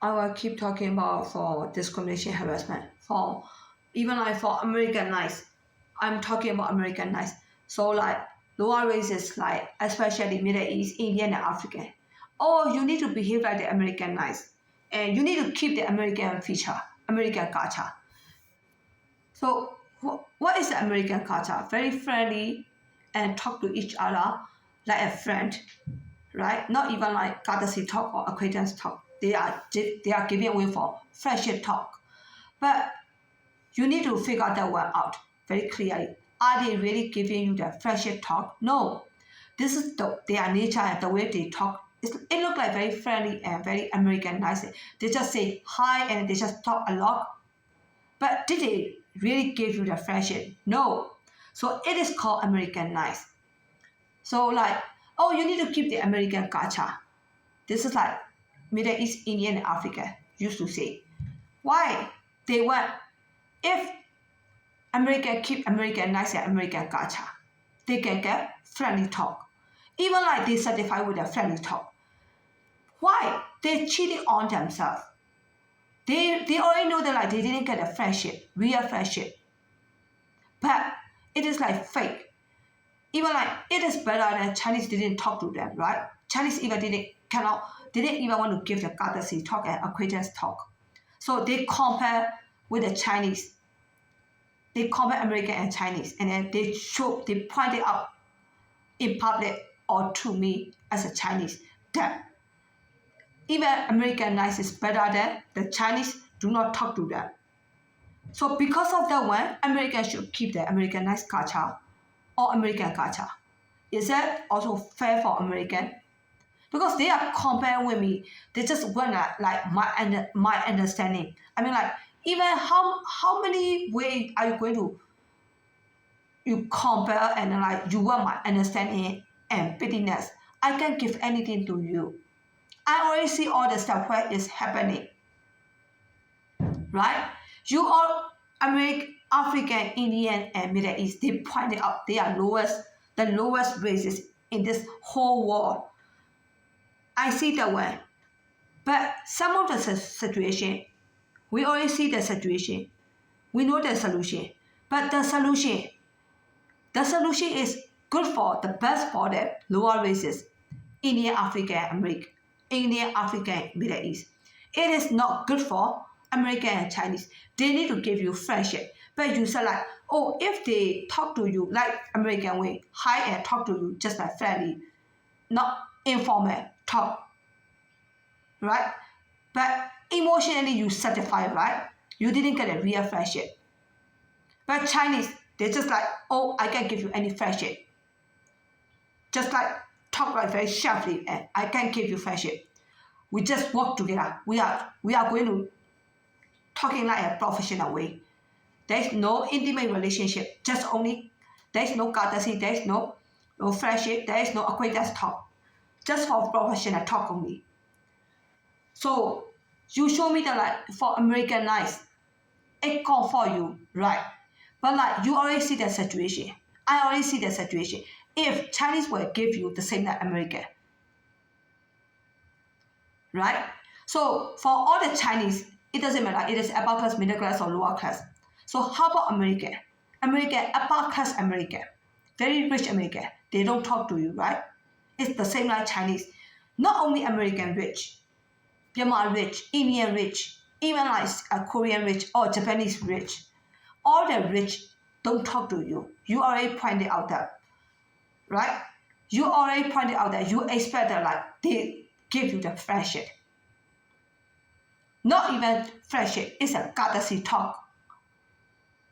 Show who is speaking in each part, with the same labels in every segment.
Speaker 1: I will keep talking about for discrimination harassment. For even like for American nice, I'm talking about American nice. So like lower races like especially Middle East, Indian and African. Oh, you need to behave like the American nice. And you need to keep the American feature, American culture. So what is the American culture? Very friendly and talk to each other like a friend, right? Not even like courtesy talk or acquaintance talk. They are giving way for friendship talk. But you need to figure that one out very clearly. Are they really giving you the friendship talk? No. This is their nature and the way they talk. It looks like very friendly and very American nice. They just say hi and they just talk a lot. But did they really give you the friendship? No. So it is called American nice. So like, oh, you need to keep the American culture. This is like Middle East, Indian, and Africa used to say. Why? They want, if America keep American nice and American culture, they can get friendly talk. Even like they certify with a friendly talk. Why? They cheated on themselves. They already know that like they didn't get a friendship, real friendship. But it is like fake. Even like it is better than Chinese didn't talk to them, right? Chinese even didn't even want to give the courtesy talk and acquaintance talk. So they compare with the Chinese. They compare American and Chinese, and then they point it out in public or to me as a Chinese that even American nice is better than the Chinese do not talk to them. So because of that one, Americans should keep the American nice culture or American culture. Is that also fair for American? Because they are comparing with me. They just want like my understanding. I mean like even how many ways are you going to you compare and like you want my understanding and bitterness? I can give anything to you. I already see all the stuff where it's happening. Right? You all American, African, Indian, and Middle East, they pointed out they are the lowest races in this whole world. I see that one. But some of the situation, we already see the situation. We know the solution. But the solution is good for the best for the lower races, Indian, African, American, Indian, African, Middle East. It is not good for American and Chinese. They need to give you friendship. But you say like, oh, if they talk to you like American way, hi and talk to you just like friendly, not informal talk, right? But emotionally you satisfied, right? You didn't get a real friendship. But Chinese, they just like, oh, I can give you any friendship. Just like talk like very sharply and I can give you friendship. We just work together. We are going to talking like a professional way. There is no intimate relationship. Just only there is no courtesy. There is no friendship. There is no acquaintance talk. Just for professional talk only. So you show me that like for American nice, it come for you, right? But like you already see the situation. I already see the situation. If Chinese will give you the same like American, right? So for all the Chinese, it doesn't matter. It is upper class, middle class, or lower class. So how about American? American, upper class American, very rich American. They don't talk to you, right? It's the same like Chinese. Not only American rich, Myanmar rich, Indian rich, even like Korean rich or Japanese rich. All the rich don't talk to you. You already pointed out that, right? You already pointed out that you expect that like they give you the friendship. Not even friendship, it's a courtesy talk.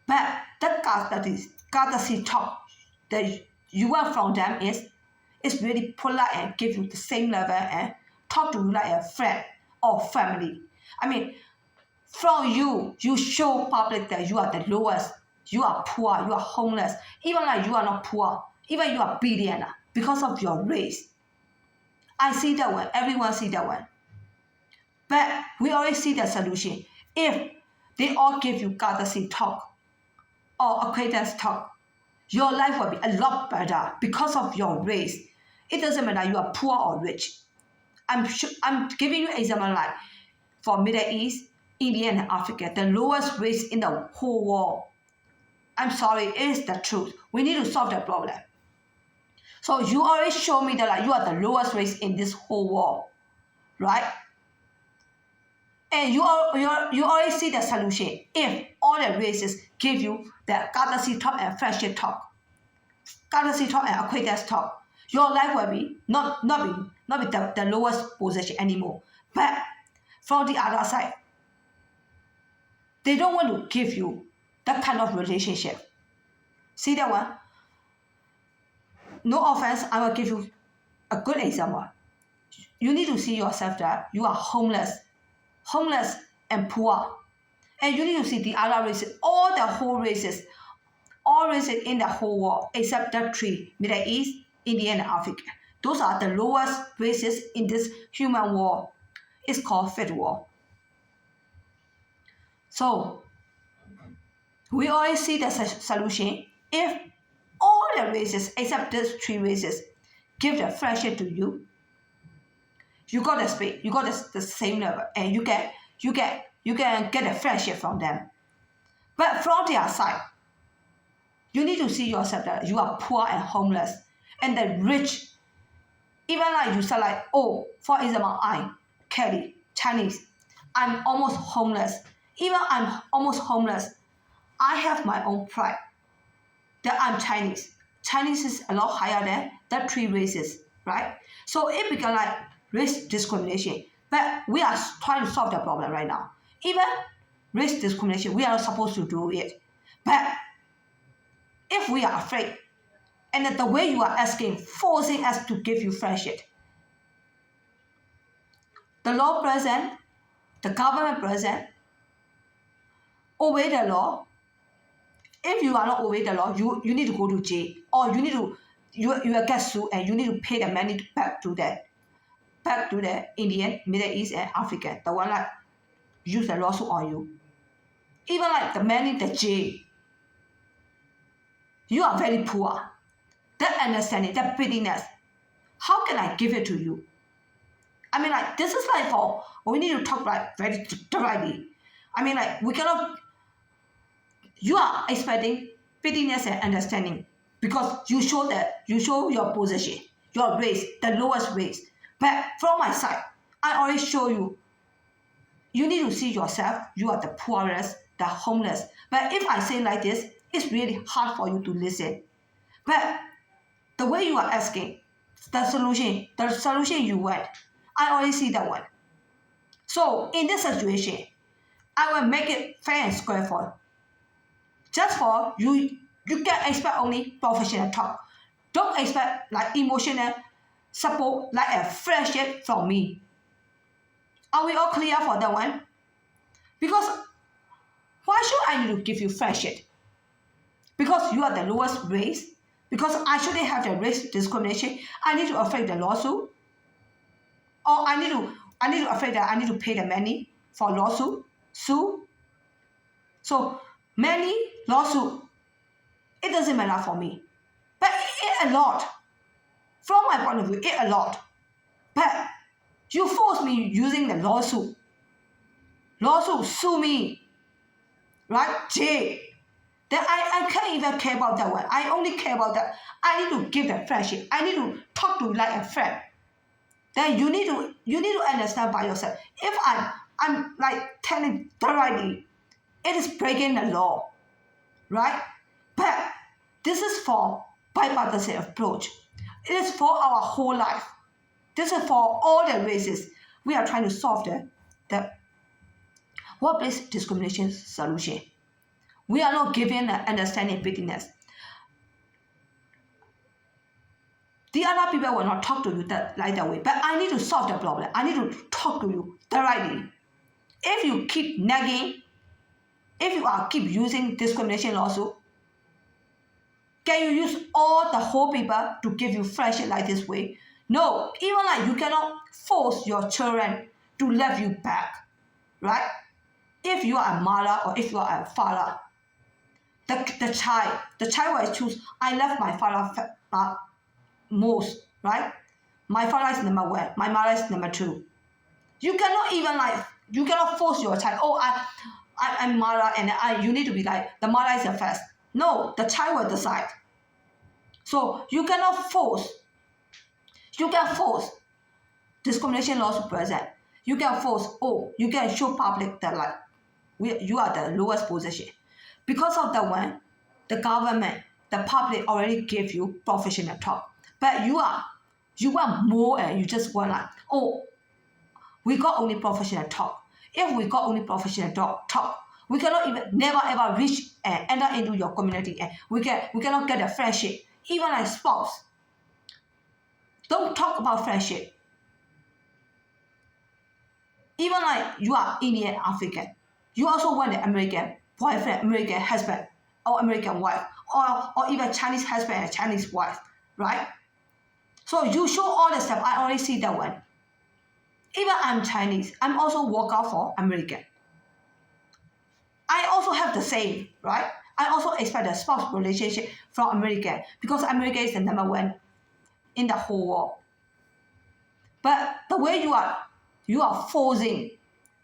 Speaker 1: But the courtesy talk that you want from them is really polite and give you the same level and talk to you like a friend or family. I mean, from you show public that you are the lowest, you are poor, you are homeless, even like you are not poor, even you are billionaire because of your race. I see that one, everyone see that one. But we already see the solution. If they all give you courtesy talk or acquaintance talk, your life will be a lot better because of your race. It doesn't matter you are poor or rich. I'm giving you an example like for Middle East, India, and Africa, the lowest race in the whole world. I'm sorry, it is the truth. We need to solve the problem. So you already show me that like, you are the lowest race in this whole world, right? And you already see the solution. If all the races give you the courtesy talk and friendship talk, courtesy talk and acquaintance talk, your life will be not be the lowest position anymore. But from the other side, they don't want to give you that kind of relationship. See that one? No offense, I will give you a good example. You need to see yourself that you are homeless and poor. And you need to see the other races, all the whole races, all races in the whole world, except the three, Middle East, India, and Africa. Those are the lowest races in this human world. It's called fifth world. So, we always see the solution. If all the races, except these three races, give the friendship to you, you got the space, you got the same level, and you can get a friendship from them. But from their side, you need to see yourself that you are poor and homeless, and the rich, even like you say like, oh, for example, I, Kelly, Chinese, I'm almost homeless. Even I'm almost homeless, I have my own pride that I'm Chinese. Chinese is a lot higher than the three races, right? So it becomes like race discrimination. But we are trying to solve the problem right now. Even race discrimination, we are not supposed to do it. But if we are afraid, and that the way you are asking, forcing us to give you friendship, the law present, the government present, obey the law. If you are not obey the law, you need to go to jail, or you will get sued, and you need to pay the money back to the Indian, Middle East, and Africa, the one that use the lawsuit on you. Even like the money, the jail, you are very poor. That understanding, that bitterness, how can I give it to you? I mean, like, this is like we need to talk like very directly. I mean, like, we cannot. You are expecting bitterness and understanding because you show your position, your race, the lowest race. But from my side, I already show you. You need to see yourself. You are the poorest, the homeless. But if I say like this, it's really hard for you to listen. But the way you are asking, the solution you want, I already see that one. So in this situation, I will make it fair and square for you. Just for you can expect only professional talk. Don't expect like emotional support, like a friendship from me. Are we all clear for that one? Because why should I need to give you friendship? Because you are the lowest race? Because I shouldn't have the race discrimination? I need to afraid the lawsuit? Or I need to afraid that I need to pay the money for lawsuit? Sue? So money, lawsuit, it doesn't matter for me. But it a lot. From my point of view, it a lot. But you force me using the lawsuit. Lawsuit, sue me. Right? Jail. Then I can't even care about that one. I only care about that. I need to give the friendship. I need to talk to you like a friend. Then you need to understand by yourself. If I'm like telling directly, it is breaking the law, right? But this is for bipartisan approach. It is for our whole life. This is for all the races. We are trying to solve the workplace discrimination solution. We are not giving an understanding bitterness. The other people will not talk to you like that way. But I need to solve the problem. I need to talk to you directly. If you keep nagging, if you are keep using discrimination lawsuit, can you use all the whole people to give you friendship like this way? No, even like you cannot force your children to love you back, right? If you are a mother or if you are a father, the child will choose, I love my father most, right? My father is number one, my mother is number two. You cannot even like, you cannot force your child, oh, I'm mother and you need to be like, the mother is the first. No, the child will decide. So you cannot force. You can force discrimination laws to present. You can force, oh, you can show public that like, you are the lowest position. Because of that one, the government, the public already gave you professional talk. But you want more and you just want like, oh, we got only professional talk. If we got only professional talk, we cannot even never ever reach and enter into your community, and we cannot get a friendship. Even like spouse. Don't talk about friendship. Even like you are Indian African, you also want an American boyfriend, American husband, or American wife, or even Chinese husband and Chinese wife, right? So you show all the stuff. I already see that one. Even I'm Chinese, I'm also work out for American. I also have the same, right? I also expect a spouse relationship from American because America is the number one in the whole world. But the way you are forcing,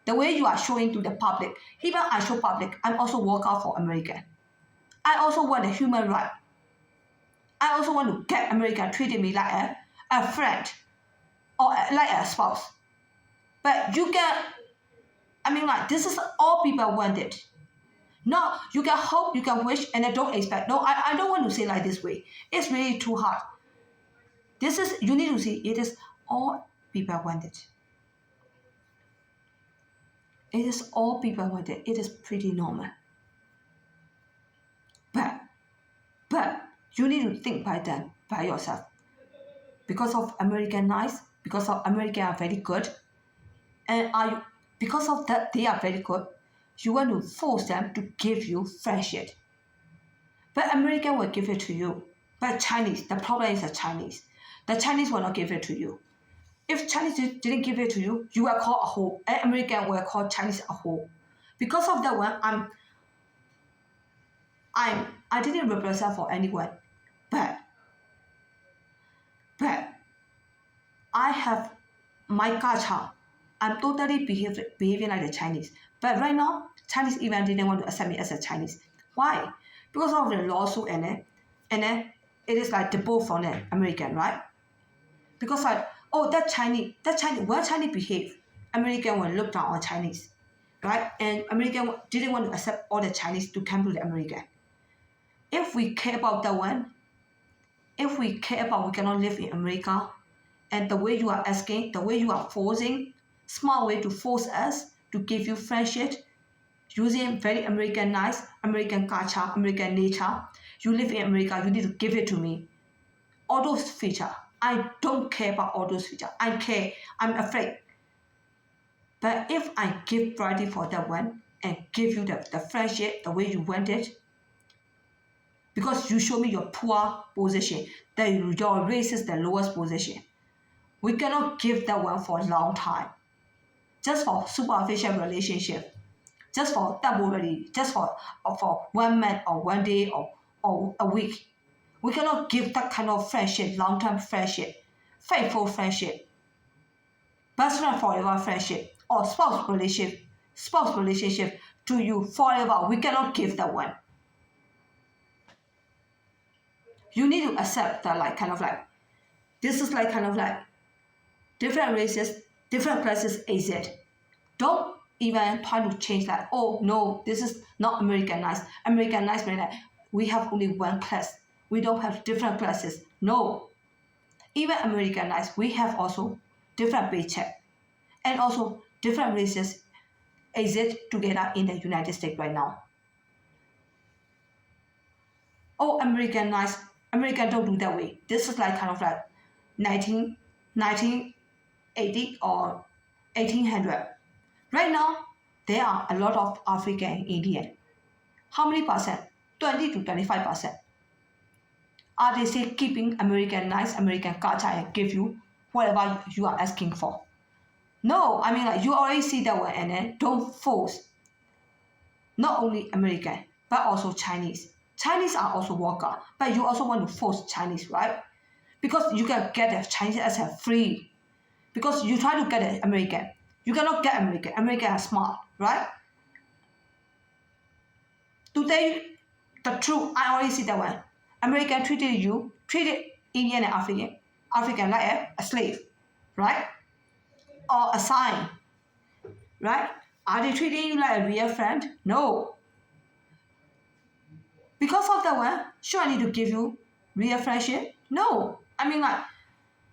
Speaker 1: the way you are showing to the public, even I show public, I'm also work out for American. I also want a human right. I also want to get American treating me like a friend or like a spouse. But you can, I mean like, this is all people wanted. No, you can hope, you can wish, and I don't expect. No, I don't want to say like this way. It's really too hard. This is, you need to see, it is all people wanted. It is all people wanted. It is pretty normal. But you need to think by yourself. Because of American nice, because of American are very good, and because of that they are very good, you want to force them to give you friendship. But American will give it to you. But Chinese, the problem is the Chinese. The Chinese will not give it to you. If Chinese didn't give it to you, you will call a hoe. And American will call Chinese a hoe. Because of that one, I didn't represent for anyone, but I have my culture. I'm totally behaving like the Chinese. But right now, Chinese even didn't want to accept me as a Chinese. Why? Because of the lawsuit and then it is like the both from the American, right? Because like, oh, that Chinese, when Chinese behave, American will look down on Chinese, right? And American didn't want to accept all the Chinese to come to the American. If we care about that one, if we care about we cannot live in America, and the way you are asking, the way you are forcing, smart way to force us to give you friendship, using very American nice, American culture, American nature. You live in America, you need to give it to me. All those features, I don't care about all those features. I care, I'm afraid. But if I give priority for that one and give you the friendship the way you want it, because you show me your poor position, that your race is the lowest position, we cannot give that one for a long time. Just for superficial relationship, just for temporary, just for 1 month or 1 day or a week. We cannot give that kind of friendship, long-term friendship, faithful friendship, best friend forever friendship, or spouse relationship to you forever. We cannot give that one. You need to accept that like kind of like, this is like kind of like different races, different classes AZ. Don't even try to change that. Oh no, this is not Americanized. Americanized means that we have only one class. We don't have different classes. No. Even Americanized, we have also different paycheck. And also different races exist together in the United States right now. Oh, Americanized, American don't do that way. This is like kind of like 1980 or 1800. Right now, there are a lot of African and Indian. How many percent? 20 to 25%. Are they still keeping Americanized, American culture and give you whatever you are asking for? No, I mean like you already see that one, and then don't force. Not only American, but also Chinese. Chinese are also worker, but you also want to force Chinese, right? Because you can get the Chinese as a free. Because you try to get an American. You cannot get American. American are smart, right? To tell you the truth, I already see that one. American treated Indian and African like a slave, right? Or a sign, right? Are they treating you like a real friend? No. Because of that one, sure, I need to give you real friendship? No. I mean, like,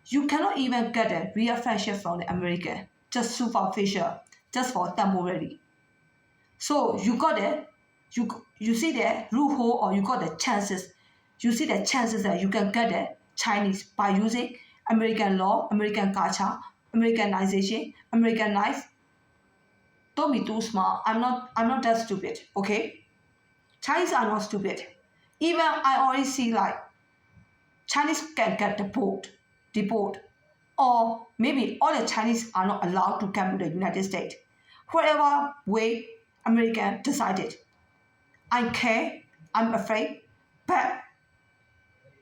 Speaker 1: you cannot even get a real friendship from the American, just superficial, just for temporary. So you got it, you see the loophole, or you got the chances. You see the chances that you can get the Chinese by using American law, American culture, Americanization, Americanized. Don't be too smart. I'm not that stupid, okay? Chinese are not stupid. Even I already see like Chinese can get deport, or maybe all the Chinese are not allowed to come to the United States. Whatever way American decided, I care, I'm afraid, but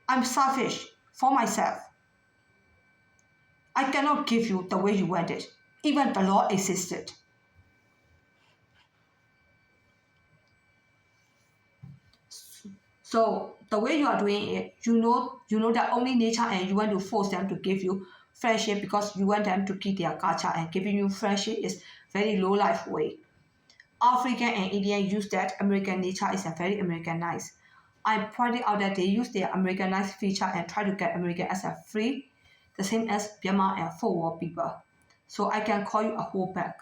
Speaker 1: I'm selfish for myself. I cannot give you the way you want it. Even the law existed. So the way you are doing it, you know that only nature, and you want to force them to give you friendship because you want them to keep their culture, and giving you friendship is very low life way. African and Indian use that American nature is a very Americanized. I'm pointing out that they use their Americanized feature and try to get American as a free, the same as Myanmar and forward people. So I can call you a whole back.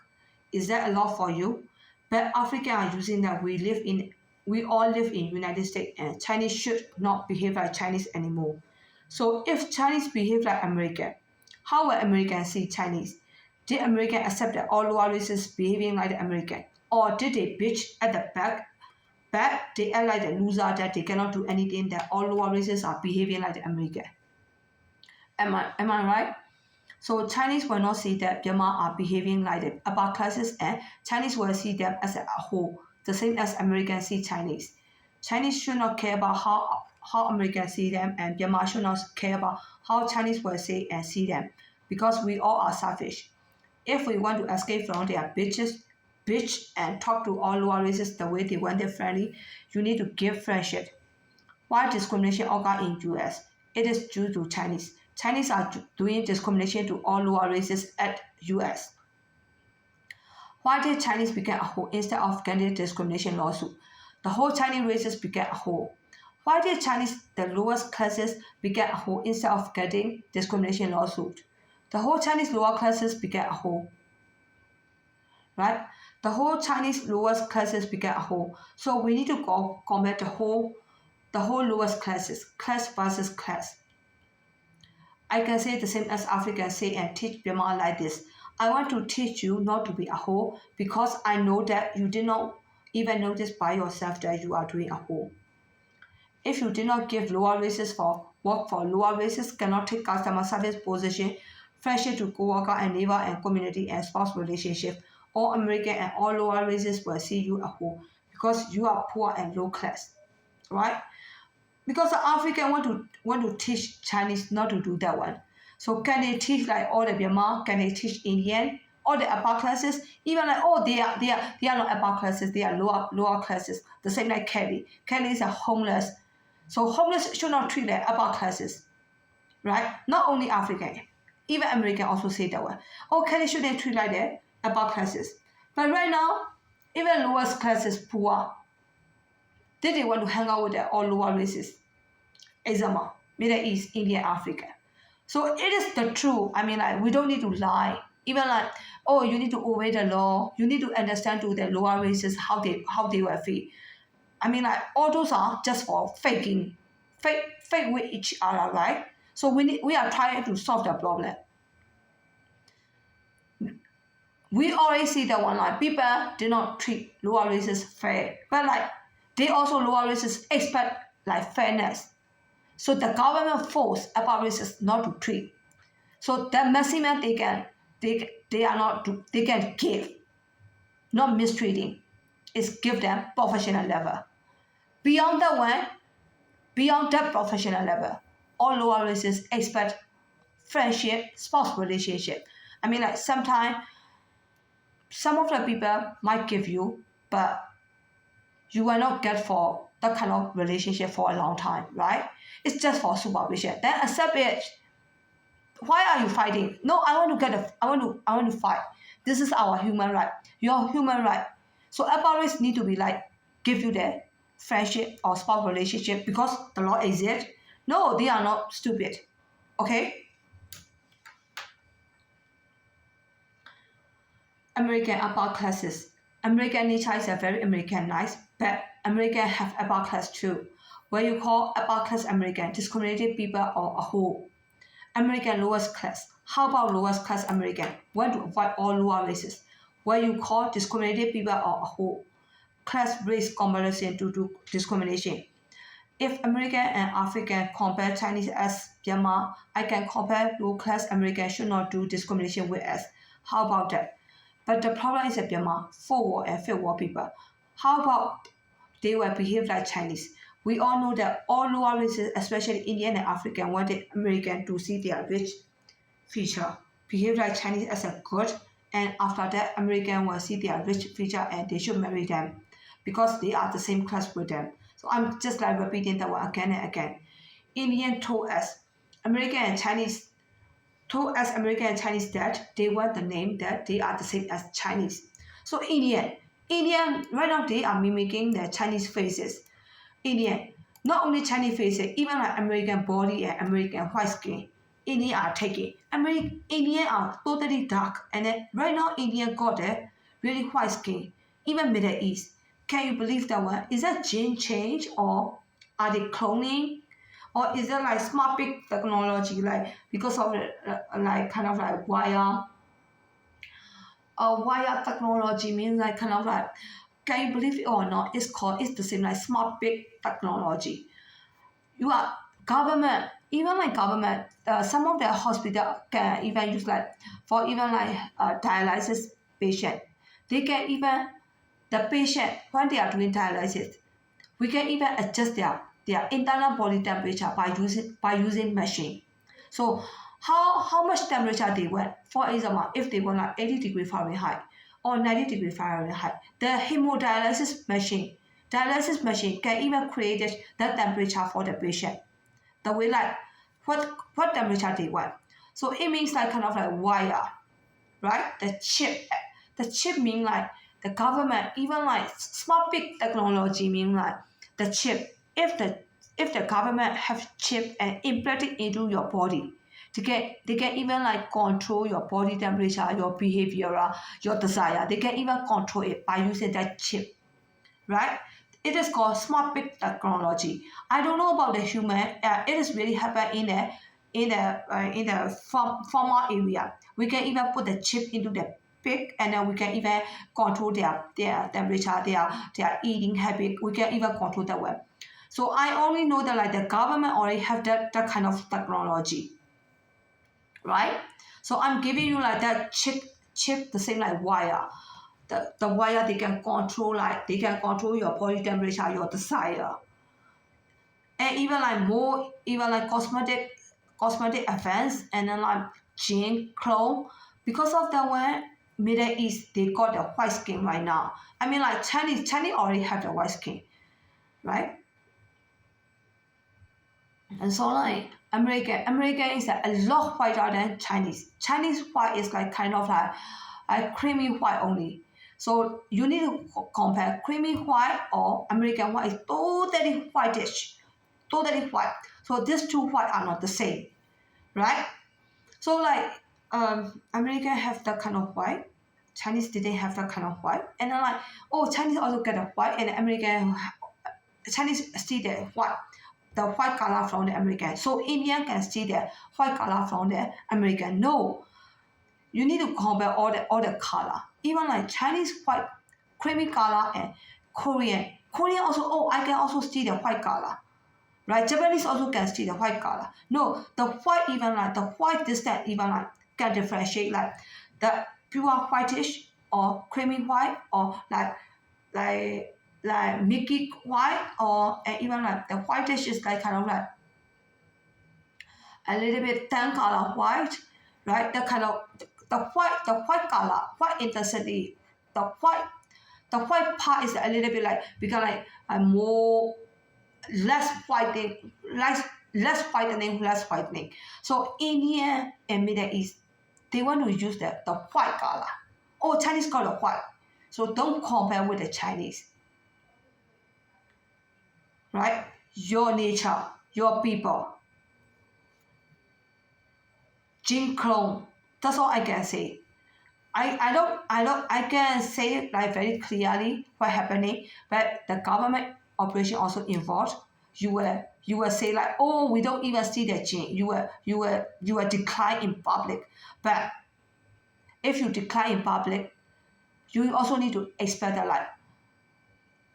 Speaker 1: Is that a lot for you? But African are using that we all live in United States, and Chinese should not behave like Chinese anymore. So if Chinese behave like American, how will Americans see Chinese? Did American accept that all lower races behaving like the American? Or did they bitch at the back they act like the loser that they cannot do anything, that all lower races are behaving like the American? Am I right? So Chinese will not see that Myanmar are behaving like the upper classes, and Chinese will see them as a whole, the same as Americans see Chinese. Chinese should not care about how Americans see them, and Myanmar should not care about how Chinese will say and see them, because we all are selfish. If we want to escape from their bitch and talk to all lower races the way they want their friendly, you need to give friendship. Why discrimination occur in US? It is due to Chinese. Chinese are doing discrimination to all lower races at US. Why did Chinese become a whole instead of getting discrimination lawsuit? The whole Chinese races became a whole. Why did Chinese, the lowest classes, become a whole instead of getting discrimination lawsuit? The whole Chinese lower classes became a whole. Right? The whole Chinese lowest classes became a whole. So we need to combat the whole lowest classes, class versus class. I can say the same as Africans say and teach Myanmar like this. I want to teach you not to be a whole, because I know that you did not even notice by yourself that you are doing a whole. If you did not give lower races for work, for lower races cannot take customer service position, friendship to co-worker and neighbor and community and spouse relationship, all American and all lower races will see you a whole, because you are poor and low class, right? Because the African want to teach Chinese not to do that one. So can they teach like all the Myanmar? Can they teach Indian? All the upper classes? Even like, oh, they are not upper classes, they are lower classes. The same like Kelly. Kelly is a homeless. So homeless should not treat like upper classes, right? Not only African, even American also say that one. Oh, Kelly shouldn't treat like the upper classes. But right now, even lowest classes poor. They want to hang out with the all lower races. Example, Middle East, India, Africa. So it is the truth. I mean, like, we don't need to lie. Even like, oh, you need to obey the law. You need to understand to the lower races how they will feel. I mean, like, all those are just for fake with each other, right? So we are trying to solve the problem. We already see that one, like, people do not treat lower races fair, but like they also lower races expect like fairness. So the government force upper races not to treat. So the maximum they can give, not mistreating, is give them professional level. Beyond that professional level, all lower races expect friendship, spouse relationship. I mean, like, sometimes some of the people might give you, but you will not get for that kind of relationship for a long time, right? It's just for supervision. Then accept it. Why are you fighting? No, I want to fight. This is our human right. Your human right. So authorities need to be like give you the friendship or spouse relationship because the law exists. No, they are not stupid. Okay? American upper classes. American nature is a very Americanized, but American have upper class too. What you call upper class American, discriminated people or a whole. American lowest class. How about lowest class American? Want to avoid all lower races. What you call discriminated people or a whole. Class race comparison to do discrimination. If American and African compare Chinese as Myanmar, I can compare low class American should not do discrimination with us. How about that? But the problem is that Myanmar, full war and fake war people. How about they will behave like Chinese? We all know that all lower races, especially Indian and African, wanted American to see their rich feature, behave like Chinese as a good, and after that, American will see their rich feature and they should marry them because they are the same class with them. So I'm just like repeating that one again and again. Indian told us, American and Chinese that they want the name that they are the same as Chinese. So Indian right now they are mimicking the Chinese faces. Indian, not only Chinese faces, even like American body and American white skin. Indian are taking. Indian are totally dark, and then right now Indian got a really white skin. Even Middle East. Can you believe that one? Is that gene change or are they cloning? Or is it like smart big technology, like because of like kind of like wire technology means like kind of like, can you believe it or not? It's the same like smart big technology. You are government, even like government, some of the hospital can even use like for even like dialysis patient. They can even the patient when they are doing dialysis, we can even adjust their internal body temperature by using machine. So how much temperature they want? For example, if they want like 80 degree Fahrenheit or 90 degree Fahrenheit, the hemodialysis machine can even create that temperature for the patient. The way like what temperature they want. So it means like kind of like wire, right? The chip mean like the government, even like smart big technology mean like the chip. If the government have chip and implant it into your body, they can even like control your body temperature, your behavior, your desire. They can even control it by using that chip, right? It is called smart big technology. I don't know about the human. It is really happen in the formal area. We can even put the chip into the pig, and then we can even control their temperature, their eating habit. We can even control that one. So I only know that like the government already have that kind of technology, right? So I'm giving you like that chip the same like wire. The wire they can control your body temperature, your desire, and even like cosmetic advance, and then like gene clone. Because of that one, Middle East they got the white skin right now. I mean like Chinese already have the white skin, right? And so like American is a lot whiter than Chinese. Chinese white is like kind of like a creamy white only. So you need to compare creamy white or American white is totally whitish, totally white. So these two white are not the same, right? So like American have that kind of white, Chinese didn't have that kind of white, and then like Chinese also get a white, and American Chinese see the white color from the American. So Indian can see the white color from the American. No, you need to compare all the color. Even like Chinese white creamy color and Korean also, I can also see the white color. Right? Japanese also can see the white color. No, the white distance even like can differentiate like the pure whitish or creamy white or like milky white, or and even like the whitish is like kind of like a little bit tan color white, right? The kind of the white color, white intensity the white part is a little bit like become like a more less whitening, less whitening. So India and Middle East, they want to use the white color. Oh, Chinese color white. So don't compare with the Chinese. Right? Your nature, your people. Jim Crow. That's all I can say. I can say like very clearly what happening, but the government operation also involved. You will say like, oh, we don't even see the change. You will decline in public. But if you decline in public, you also need to expect that like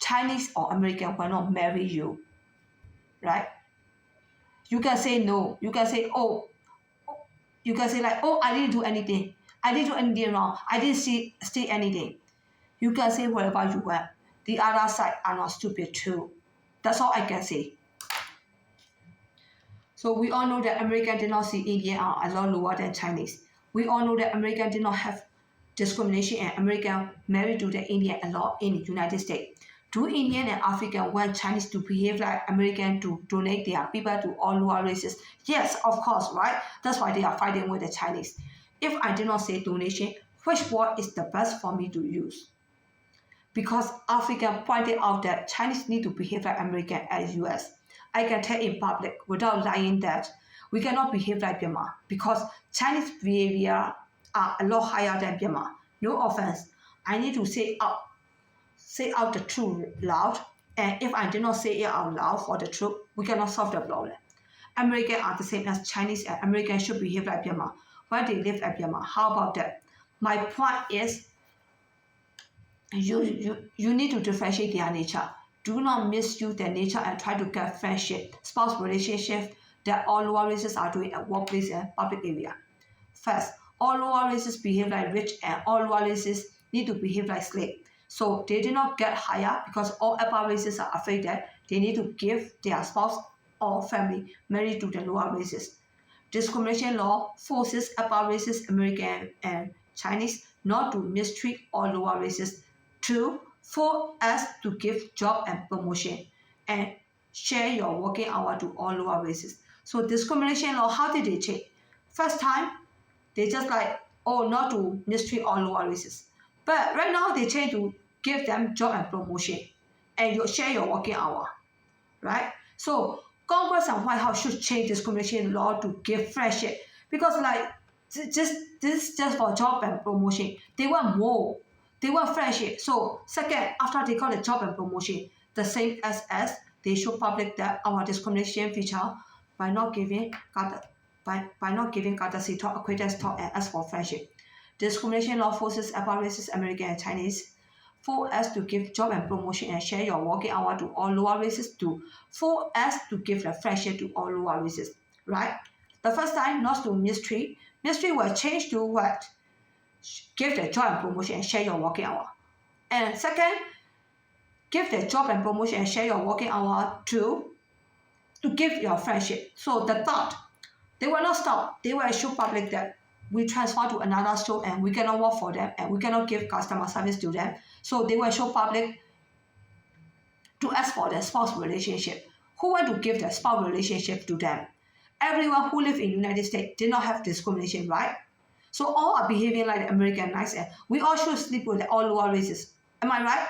Speaker 1: Chinese or American will not marry you. Right? You can say no. You can say, oh, you can say like, oh, I didn't do anything. I didn't do anything wrong. I didn't see anything. You can say whatever you want. The other side are not stupid too. That's all I can say. So we all know that American did not see Indian are a lot lower than Chinese. We all know that American did not have discrimination and American married to the Indian a lot in the United States. Do Indian and African want Chinese to behave like American to donate their people to all lower races? Yes, of course, right? That's why they are fighting with the Chinese. If I did not say donation, which word is the best for me to use? Because African pointed out that Chinese need to behave like American and US. I can tell in public without lying that we cannot behave like Myanmar because Chinese behavior are a lot higher than Myanmar. No offense. I need to say out the truth loud, and if I do not say it out loud for the truth, we cannot solve the problem. Americans are the same as Chinese, and Americans should behave like Myanmar when they live at Myanmar. How about that? My point is, you need to differentiate their nature. Do not misuse their nature and try to get friendship, spouse relationship that all lower races are doing at workplace and public area. First, all lower races behave like rich and all lower races need to behave like slave. So they did not get higher because all upper races are afraid that they need to give their spouse or family married to the lower races. Discrimination law forces upper races, American and Chinese, not to mistreat all lower races. 2. For us to give job and promotion and share your working hour to all lower races. So discrimination law, how did they change? First time, they just like, oh, not to mistreat all lower races. But right now, they change to give them job and promotion and you share your working hour, right? So Congress and White House should change discrimination law to give friendship because like this is just for job and promotion. They want more. They want friendship. So second, after they got the job and promotion, the same as they show public that our discrimination feature by not giving courtesy talk, acquaintance talk, and ask for friendship. Discrimination law forces upper races, American and Chinese, for us to give job and promotion and share your working hour to all lower races, to for us to give the friendship to all lower races, right? The first time, not to mistreat. Mistreat will change to what? Give the job and promotion and share your working hour. And second, give the job and promotion and share your working hour to give your friendship. So the thought, they will not stop. They will show public that we transfer to another store and we cannot work for them and we cannot give customer service to them. So they will show public to ask for the spouse relationship. Who want to give the spouse relationship to them? Everyone who live in the United States did not have discrimination, right? So all are behaving like the American nice and we all should sleep with all lower races. Am I right?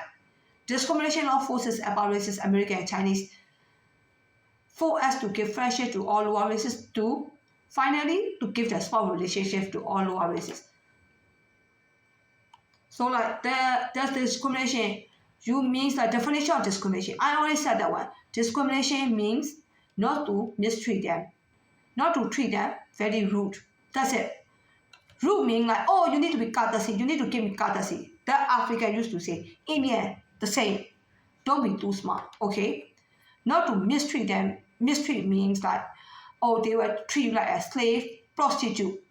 Speaker 1: Discrimination law forces upper races, American and Chinese, for us to give friendship to all lower races, to finally to give the spouse relationship to all lower races. So like there's discrimination. You means like definition of discrimination. I already said that one. Discrimination means not to mistreat them, not to treat them very rude. That's it. Rude means like, oh, you need to be courtesy. You need to give me courtesy. That African used to say. Indian, the same. Don't be too smart, okay? Not to mistreat them. Mistreat means like, oh, they will treat you like a slave, prostitute.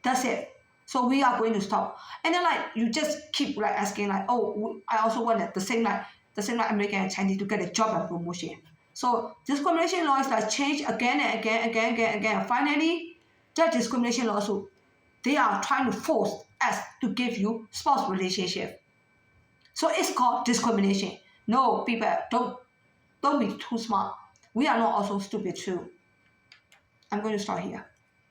Speaker 1: That's it. So we are going to stop. And then like you just keep like asking like, oh, I also want the same like American and Chinese to get a job and promotion. So discrimination law is like change again and again. Finally, that discrimination lawsuit, they are trying to force us to give you spouse relationship. So it's called discrimination. No, people, don't be too smart. We are not also stupid too. I'm going to start here.